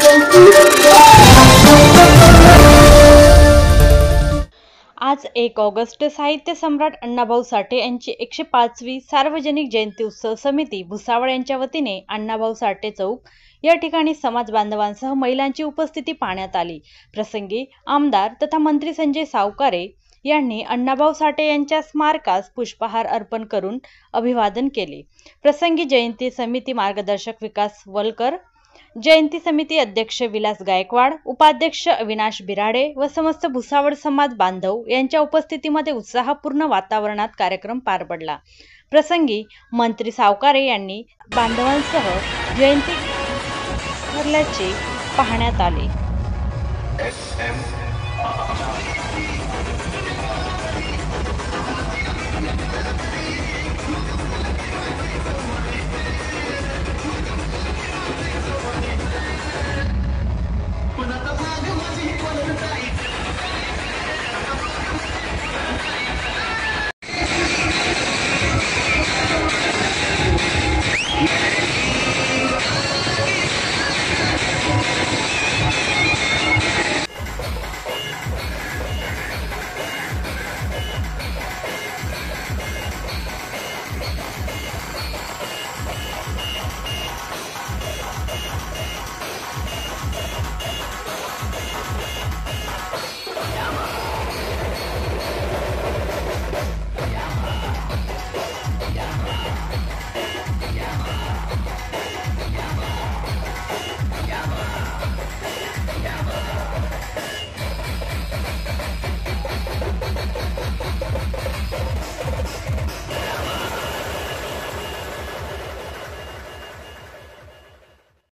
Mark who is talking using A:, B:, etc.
A: आज 1 ऑगस्ट साहित्य सम्राट अण्णाभाऊ साठे यांची 105वी सार्वजनिक जयंती उत्सव समिती भुसावळ यांच्या वतीने अण्णाभाऊ साठे चौक या ठिकाणी समाज बांधवांसह महिलांची उपस्थिती पाहण्यात आली। प्रसंगी आमदार तथा मंत्री संजय सावकारे यांनी अण्णाभाऊ साठे यांच्या स्मारकास पुष्पहार अर्पण करून अभिवादन केले। प्रसंगी जयंती समिती मार्गदर्शक विकास वलकर, जयंती समिती अध्यक्ष विलास गायकवाड, उपाध्यक्ष अविनाश बिराडे व समस्त भुसावळ समाज बांधव यांच्या उपस्थितीमध्ये उत्साहपूर्ण वातावरणात कार्यक्रम पार पडला। प्रसंगी मंत्री सावकारे यांनी बांधवांसह जयंती भरल्याचे पाहण्यात आले।